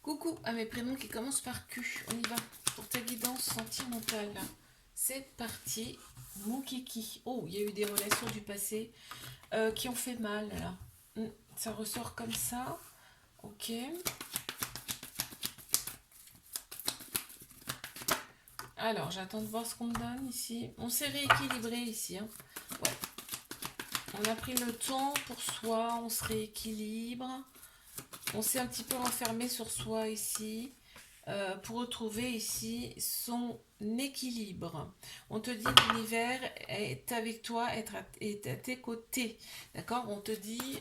Coucou à mes prénoms qui commencent par Q. On y va pour ta guidance sentimentale. C'est parti, mon kiki. Oh, il y a eu des relations du passé qui ont fait mal là. Ça ressort comme ça. Ok. Alors, j'attends de voir ce qu'on me donne ici. On s'est rééquilibré ici, hein. Ouais. On a pris le temps pour soi, on se rééquilibre. On s'est un petit peu renfermé sur soi ici. Pour retrouver ici son équilibre. On te dit que l'univers est avec toi, est à tes côtés. D'accord. On te dit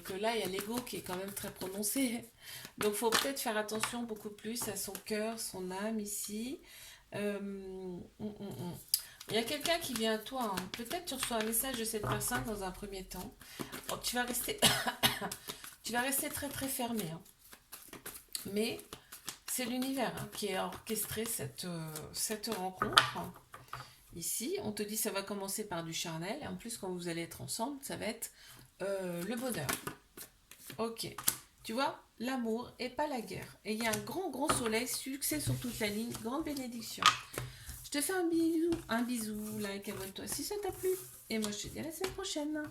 que là, il y a l'ego qui est quand même très prononcé. Donc, il faut peut-être faire attention beaucoup plus à son cœur, son âme ici. Il y a quelqu'un qui vient à toi, hein. Peut-être tu reçois un message de cette personne dans un premier temps. Oh, tu vas rester, tu vas rester très très fermé, hein. Mais c'est l'univers, hein, qui a orchestré cette rencontre. Ici, on te dit ça va commencer par du charnel. Et en plus, quand vous allez être ensemble, ça va être le bonheur. Ok. Tu vois, l'amour et pas la guerre. Et il y a un grand, grand soleil, succès sur toute la ligne, grande bénédiction. Je te fais un bisou, like, abonne-toi si ça t'a plu. Et moi, je te dis à la semaine prochaine.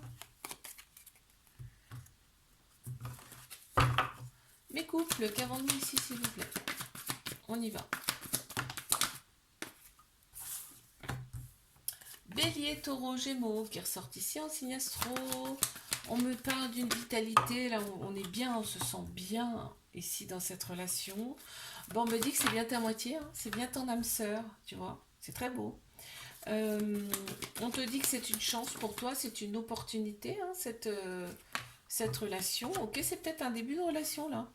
Mes couples, qu'avons-nous ici, s'il vous plaît? On y va. Bélier, taureau, gémeaux, qui ressortent ici en signe astro. On me parle d'une vitalité, là on est bien, on se sent bien ici dans cette relation. Bon, on me dit que c'est bien ta moitié, hein, c'est bien ton âme sœur, tu vois, c'est très beau. On te dit que c'est une chance pour toi, c'est une opportunité, hein, cette relation. Ok, c'est peut-être un début de relation là.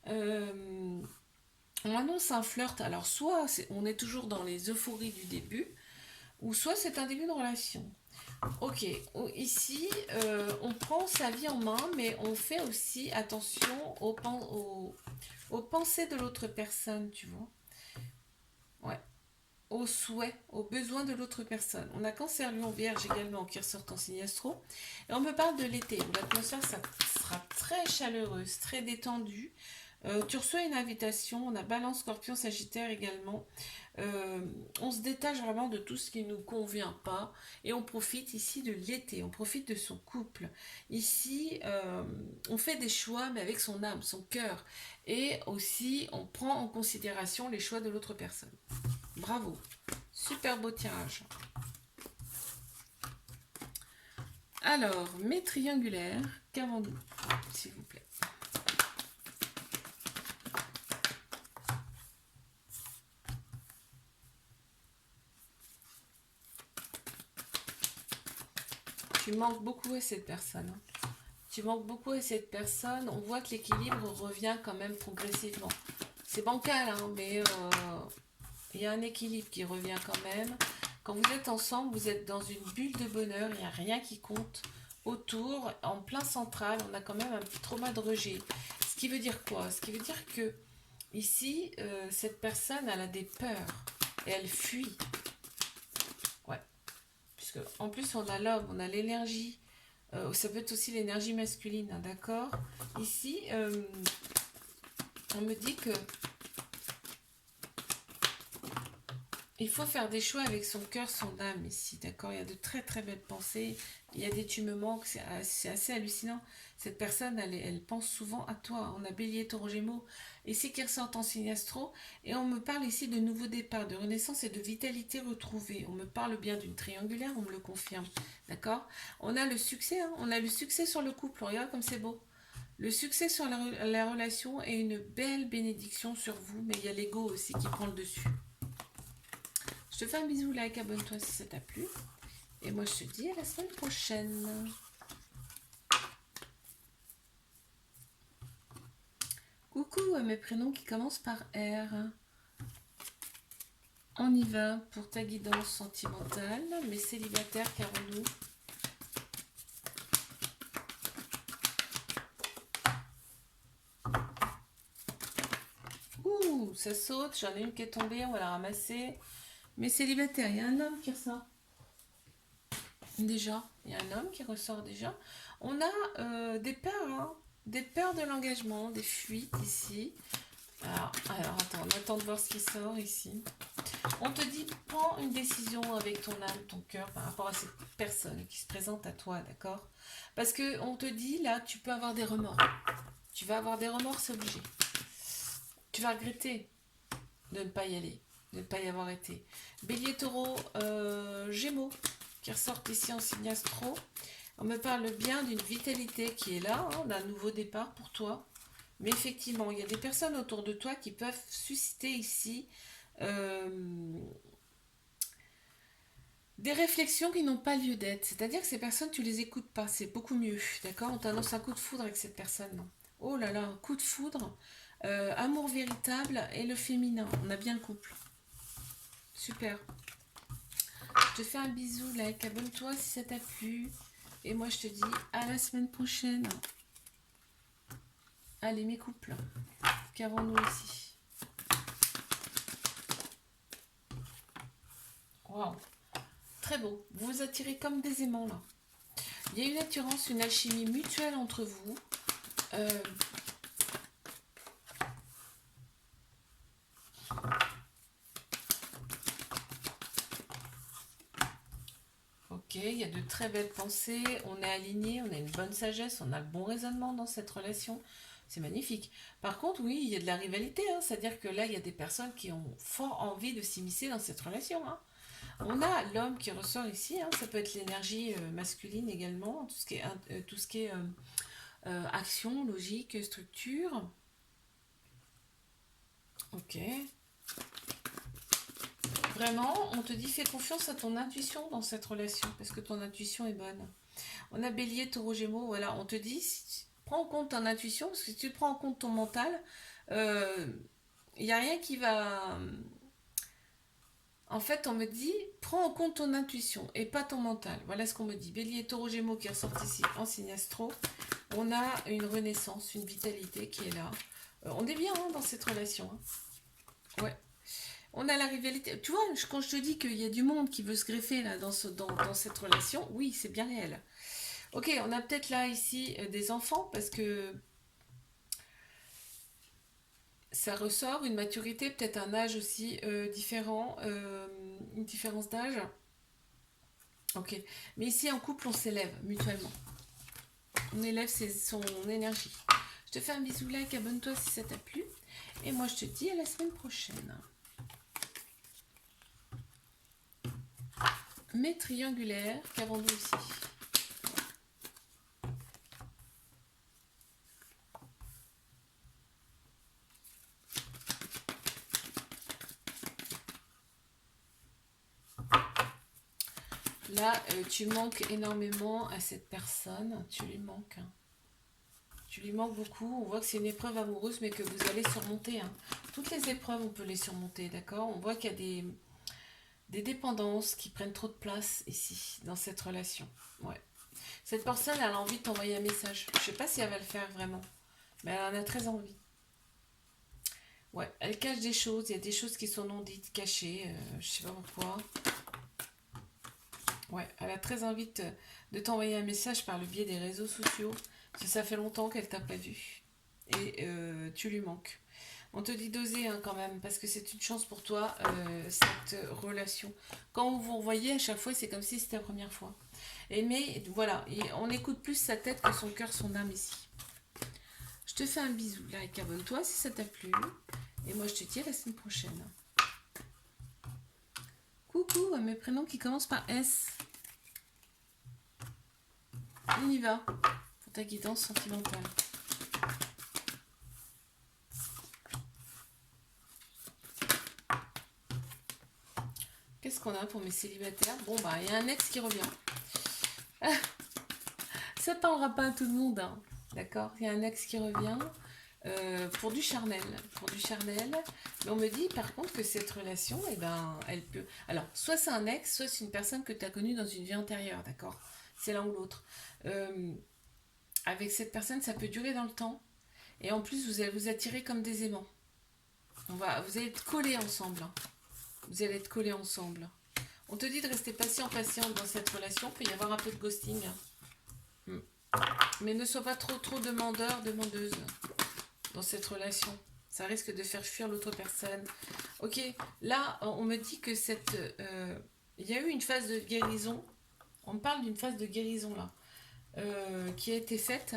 Euh, on annonce un flirt, alors soit on est toujours dans les euphories du début, ou soit c'est un début de relation. Ok, ici, on prend sa vie en main, mais on fait aussi attention aux pensées de l'autre personne, tu vois. Ouais, aux souhaits, aux besoins de l'autre personne. On a Cancer, Lion, Vierge également qui ressortent en signe astro. Et on me parle de l'été, où l'atmosphère sera très chaleureuse, très détendue. Tu reçois une invitation, on a Balance, Scorpion, Sagittaire également. On se détache vraiment de tout ce qui ne nous convient pas et on profite ici de l'été, on profite de son couple. Ici, on fait des choix mais avec son âme, son cœur et aussi on prend en considération les choix de l'autre personne. Bravo, super beau tirage. Alors, mes triangulaires, qu'avons-nous, s'il vous plaît? Tu manques beaucoup à cette personne, hein. Tu manques beaucoup à cette personne. On voit que l'équilibre revient quand même progressivement. C'est bancal, hein, mais il y a un équilibre qui revient quand même. Quand vous êtes ensemble, vous êtes dans une bulle de bonheur, il n'y a rien qui compte autour. En plein central, on a quand même un petit trauma de rejet. Ce qui veut dire quoi? Ce qui veut dire que ici, cette personne, elle a des peurs et elle fuit. Ouais. Puisque en plus, on a l'homme, on a l'énergie. Ça peut être aussi l'énergie masculine, hein, d'accord? Ici, on me dit que il faut faire des choix avec son cœur, son âme ici, d'accord? Il y a de très très belles pensées. Il y a des tu me manques, c'est assez hallucinant. Cette personne, elle pense souvent à toi. On a Bélier, Taureau, Gémeaux, ici qui ressortent en signe astro. Et on me parle ici de nouveaux départs, de renaissance et de vitalité retrouvée. On me parle bien d'une triangulaire, on me le confirme, d'accord? On a le succès, hein, on a le succès sur le couple. Regarde comme c'est beau. Le succès sur la relation est une belle bénédiction sur vous, mais il y a l'ego aussi qui prend le dessus. Je te fais un bisou, like, abonne-toi si ça t'a plu. Et moi, je te dis à la semaine prochaine. Coucou à mes prénoms qui commencent par R. On y va pour ta guidance sentimentale. Mes célibataires, qu'avons-nous? Ouh, ça saute. J'en ai une qui est tombée, on va la ramasser. Mes célibataires, il y a un homme qui ressort. Déjà, il y a un homme qui ressort déjà. On a des peurs, hein, des peurs de l'engagement, des fuites ici. Alors, attends, on attend de voir ce qui sort ici. On te dit, prends une décision avec ton âme, ton cœur, par rapport à cette personne qui se présente à toi, d'accord? Parce que on te dit, là, tu peux avoir des remords. Tu vas avoir des remords, c'est obligé. Tu vas regretter de ne pas y aller, de ne pas y avoir été. Bélier, taureau, gémeaux, qui ressortent ici en signe astro. On me parle bien d'une vitalité qui est là, hein, d'un nouveau départ pour toi. Mais effectivement, il y a des personnes autour de toi qui peuvent susciter ici des réflexions qui n'ont pas lieu d'être. C'est-à-dire que ces personnes, tu les écoutes pas. C'est beaucoup mieux. D'accord? On t'annonce un coup de foudre avec cette personne. Non. Oh là là, un coup de foudre. Amour véritable et le féminin. On a bien le couple. Super. Je te fais un bisou, like, abonne-toi si ça t'a plu. Et moi, je te dis à la semaine prochaine. Allez, mes couples. Qu'avons-nous ici? Waouh. Très beau. Vous vous attirez comme des aimants, là. Il y a une attirance, une alchimie mutuelle entre vous. Ok, il y a de très belles pensées. On est aligné, on a une bonne sagesse, on a le bon raisonnement dans cette relation. C'est magnifique. Par contre, oui, il y a de la rivalité. Hein, c'est-à-dire que là, il y a des personnes qui ont fort envie de s'immiscer dans cette relation. Hein. On a l'homme qui ressort ici. Hein, ça peut être l'énergie masculine également. Tout ce qui est action, logique, structure. Ok. Vraiment, on te dit fais confiance à ton intuition dans cette relation parce que ton intuition est bonne. On a Bélier, Taureau, Gémeaux, voilà, on te dit prends en compte ton intuition parce que si tu prends en compte ton mental, il n'y a rien qui va. En fait, on me dit prends en compte ton intuition et pas ton mental. Voilà ce qu'on me dit. Bélier, Taureau, Gémeaux qui ressortent ici en signe astro. On a une renaissance, une vitalité qui est là. On est bien hein, dans cette relation. Hein. Ouais. On a la rivalité. Tu vois, quand je te dis qu'il y a du monde qui veut se greffer là, dans cette relation, oui, c'est bien réel. Ok, on a peut-être là, ici, des enfants, parce que ça ressort, une maturité, peut-être un âge aussi différent, une différence d'âge. Ok, mais ici, en couple, on s'élève mutuellement. On élève son énergie. Je te fais un bisou, like, abonne-toi si ça t'a plu. Et moi, je te dis à la semaine prochaine. Mes triangulaires, qu'avons-nous ici? Là, tu manques énormément à cette personne. Tu lui manques. Hein. Tu lui manques beaucoup. On voit que c'est une épreuve amoureuse, mais que vous allez surmonter. Hein. Toutes les épreuves, on peut les surmonter, d'accord? On voit qu'il y a des dépendances qui prennent trop de place ici, dans cette relation. Ouais. Cette personne, elle a envie de t'envoyer un message. Je sais pas si elle va le faire vraiment, mais elle en a très envie. Ouais, elle cache des choses. Il y a des choses qui sont non dites, cachées. Je sais pas pourquoi. Ouais, elle a très envie de t'envoyer un message par le biais des réseaux sociaux. Parce que ça fait longtemps qu'elle t'a pas vu. Et tu lui manques. On te dit d'oser hein, quand même, parce que c'est une chance pour toi, cette relation. Quand vous vous revoyez, à chaque fois, c'est comme si c'était la première fois. Et mais voilà, on écoute plus sa tête que son cœur, son âme ici. Je te fais un bisou, like, abonne-toi si ça t'a plu. Et moi, je te dis à la semaine prochaine. Coucou à mes prénoms qui commencent par S. On y va pour ta guidance sentimentale. Qu'est-ce qu'on a pour mes célibataires? Bon, bah, il y a un ex qui revient. Ça parlera pas à tout le monde, hein. D'accord? Il y a un ex qui revient pour du charnel. Pour du charnel. Mais on me dit, par contre, que cette relation, eh ben, elle peut... Alors, soit c'est un ex, soit c'est une personne que tu as connue dans une vie antérieure, d'accord? C'est l'un ou l'autre. Avec cette personne, ça peut durer dans le temps. Et en plus, vous allez vous attirer comme des aimants. Vous allez être collés ensemble. Hein. Vous allez être collés ensemble. On te dit de rester patiente dans cette relation. Il peut y avoir un peu de ghosting. Mais ne sois pas trop demandeur, demandeuse dans cette relation. Ça risque de faire fuir l'autre personne. Ok, là, on me dit que il y a eu une phase de guérison. On me parle d'une phase de guérison, là, qui a été faite.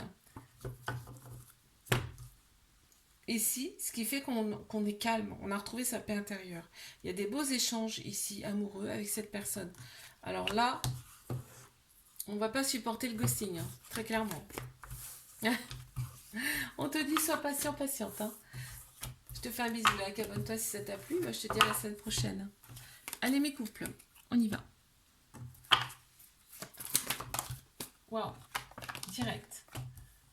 Ici, ce qui fait qu'on est calme, on a retrouvé sa paix intérieure. Il y a des beaux échanges ici, amoureux, avec cette personne. Alors là, on va pas supporter le ghosting, hein, très clairement. On te dit, sois patient, patiente. Hein. Je te fais un bisou, là, abonne-toi si ça t'a plu. Moi, je te dis à la semaine prochaine. Allez, mes couples, on y va. Waouh, direct.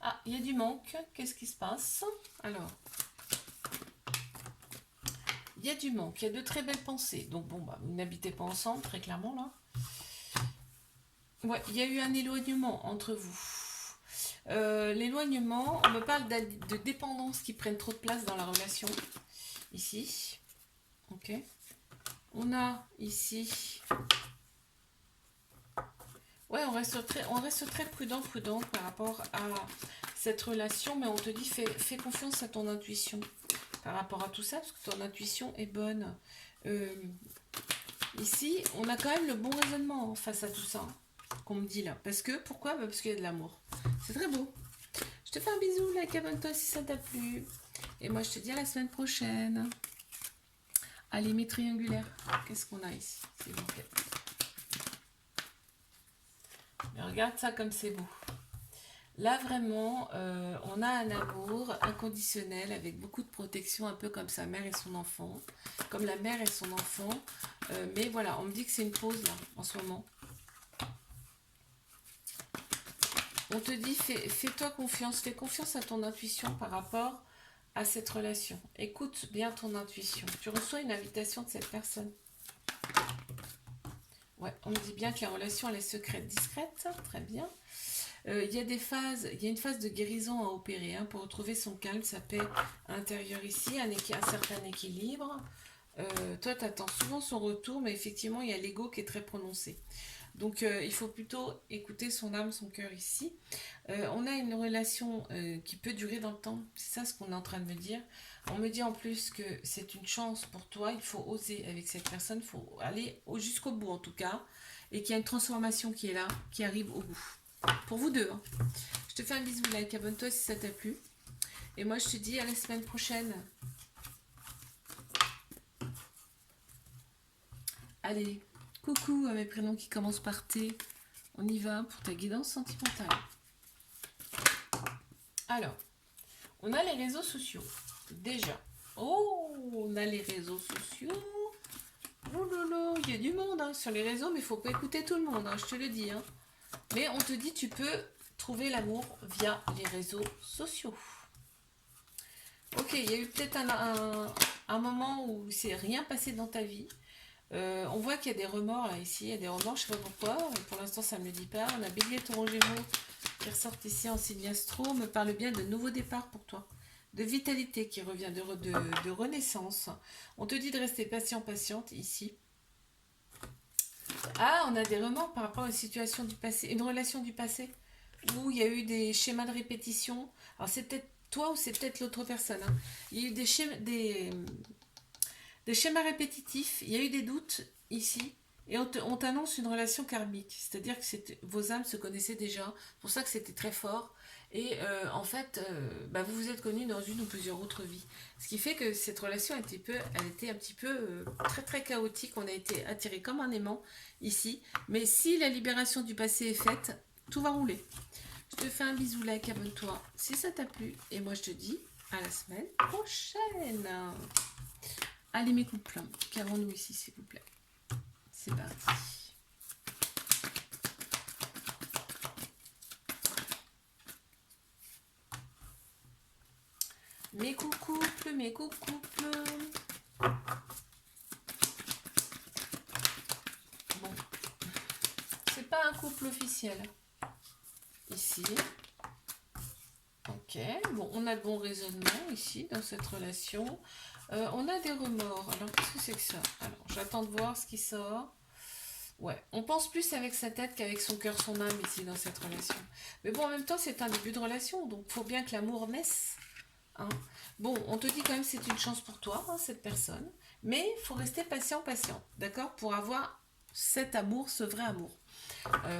Ah, il y a du manque. Qu'est-ce qui se passe? Alors, il y a du manque. Il y a de très belles pensées. Donc, bon, bah, vous n'habitez pas ensemble, très clairement, là. Ouais, il y a eu un éloignement entre vous. L'éloignement, on me parle de dépendance qui prennent trop de place dans la relation. Ici. Ok. On a ici... Ouais, on reste très prudent par rapport à cette relation, mais on te dit, fais confiance à ton intuition par rapport à tout ça, parce que ton intuition est bonne. Ici, on a quand même le bon raisonnement face à tout ça, hein, qu'on me dit là. Pourquoi? Bah, parce qu'il y a de l'amour. C'est très beau. Je te fais un bisou, like, abonne-toi si ça t'a plu. Et moi, je te dis à la semaine prochaine. Allez, mes triangulaires. Qu'est-ce qu'on a ici? C'est bon. Mais regarde ça comme c'est beau. Là, vraiment, on a un amour inconditionnel avec beaucoup de protection, un peu comme sa mère et son enfant. Comme la mère et son enfant. Mais voilà, on me dit que c'est une pause, là, en ce moment. On te dit, fais-toi confiance. Fais confiance à ton intuition par rapport à cette relation. Écoute bien ton intuition. Tu reçois une invitation de cette personne. Ouais, on me dit bien que la relation, elle est secrète, discrète. Très bien. Il y a une phase de guérison à opérer, hein, pour retrouver son calme, sa paix intérieure ici, un certain équilibre. Toi, tu attends souvent son retour, mais effectivement, il y a l'ego qui est très prononcé. Donc, il faut plutôt écouter son âme, son cœur ici. On a une relation qui peut durer dans le temps. C'est ça ce qu'on est en train de me dire. On me dit en plus que c'est une chance pour toi. Il faut oser avec cette personne. Il faut aller jusqu'au bout, en tout cas. Et qu'il y a une transformation qui est là, qui arrive au bout. Pour vous deux. Hein. Je te fais un bisou, like, abonne-toi si ça t'a plu. Et moi, je te dis à la semaine prochaine. Allez, coucou à mes prénoms qui commencent par T. On y va pour ta guidance sentimentale. Alors, on a les réseaux sociaux. Déjà. Oh, on a les réseaux sociaux. Oh lolo, il y a du monde, hein, sur les réseaux, mais il faut pas écouter tout le monde, hein, je te le dis. Hein. Mais on te dit, tu peux trouver l'amour via les réseaux sociaux. Ok, il y a eu peut-être un moment où c'est rien passé dans ta vie. On voit qu'il y a des remords là, ici. Il y a des remords, je ne sais pas pourquoi. Pour l'instant, ça ne me le dit pas. On a Bélier, Taureau, Gémeaux qui ressortent ici en signe astro. On me parle bien de nouveaux départs pour toi. De vitalité qui revient, de renaissance. On te dit de rester patient, patiente ici. Ah, on a des remords par rapport à une situation du passé, une relation du passé, où il y a eu des schémas de répétition. Alors c'est peut-être toi ou c'est peut-être l'autre personne. Hein. Il y a eu des schémas répétitifs, il y a eu des doutes ici, et on t'annonce une relation karmique. C'est-à-dire que vos âmes se connaissaient déjà, c'est pour ça que c'était très fort. Et en fait, vous vous êtes connus dans une ou plusieurs autres vies. Ce qui fait que cette relation elle était un petit peu très très chaotique. On a été attirés comme un aimant ici. Mais si la libération du passé est faite, tout va rouler. Je te fais un bisou, like, abonne-toi si ça t'a plu. Et moi je te dis à la semaine prochaine. Allez mes couples, qu'avons-nous ici s'il vous plaît. C'est parti. Mes coucouples, mes coucouples. Bon. C'est pas un couple officiel. Ici. Ok. Bon, on a le bon raisonnement ici, dans cette relation. On a des remords. Alors, qu'est-ce que c'est que ça? Alors, j'attends de voir ce qui sort. Ouais, on pense plus avec sa tête qu'avec son cœur, son âme ici, dans cette relation. Mais bon, en même temps, c'est un début de relation, donc il faut bien que l'amour naisse. hein. Bon, on te dit quand même que c'est une chance pour toi, hein, cette personne. Mais il faut rester patient, d'accord? Pour avoir cet amour, ce vrai amour.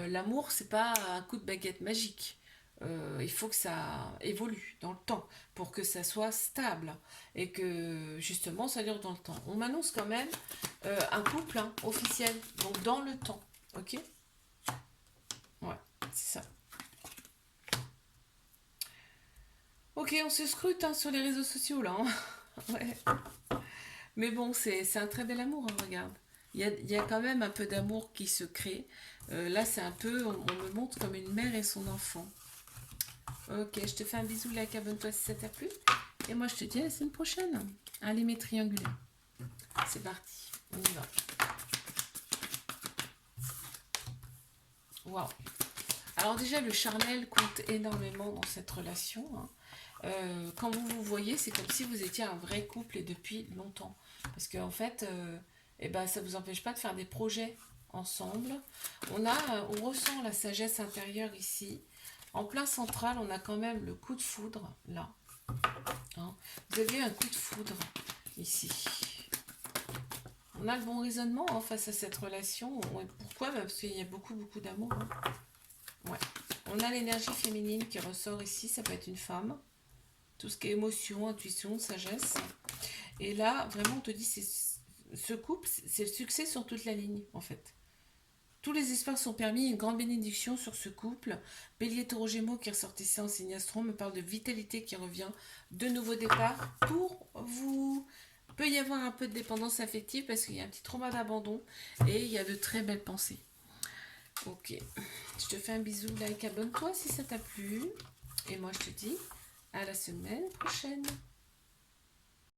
L'amour, c'est pas un coup de baguette magique. Il faut que ça évolue dans le temps pour que ça soit stable et que justement ça dure dans le temps. On m'annonce quand même un couple, hein, officiel, donc dans le temps. Ok? Ouais, c'est ça. Ok, on se scrute, hein, sur les réseaux sociaux là, hein. Ouais. Mais bon, c'est un très bel amour, hein, regarde. Il y a quand même un peu d'amour qui se crée. Là, c'est un peu, on me montre comme une mère et son enfant. Ok, je te fais un bisou, like, abonne-toi si ça t'a plu. Et moi, je te dis à la semaine prochaine. Allez, mes triangulaires. C'est parti, on y va. Waouh. Alors déjà, le charnel compte énormément dans cette relation, hein. Quand vous vous voyez, c'est comme si vous étiez un vrai couple et depuis longtemps. Parce qu'en fait, eh ben, ça ne vous empêche pas de faire des projets ensemble. On ressent la sagesse intérieure ici. En plein central, on a quand même le coup de foudre, là, hein. Vous avez un coup de foudre ici. On a le bon raisonnement, hein, face à cette relation. Pourquoi? Parce qu'il y a beaucoup, beaucoup d'amour, hein. Ouais. On a l'énergie féminine qui ressort ici. Ça peut être une femme. Tout ce qui est émotion, intuition, sagesse. Et là, vraiment, on te dit, ce couple, c'est le succès sur toute la ligne, en fait. Tous les espoirs sont permis, une grande bénédiction sur ce couple. Bélier, Taureau, Gémeaux qui ressortissait en signe astro me parle de vitalité qui revient, de nouveaux départs pour vous. Il peut y avoir un peu de dépendance affective parce qu'il y a un petit trauma d'abandon et il y a de très belles pensées. Ok, je te fais un bisou, like, abonne-toi si ça t'a plu. Et moi je te dis à la semaine prochaine.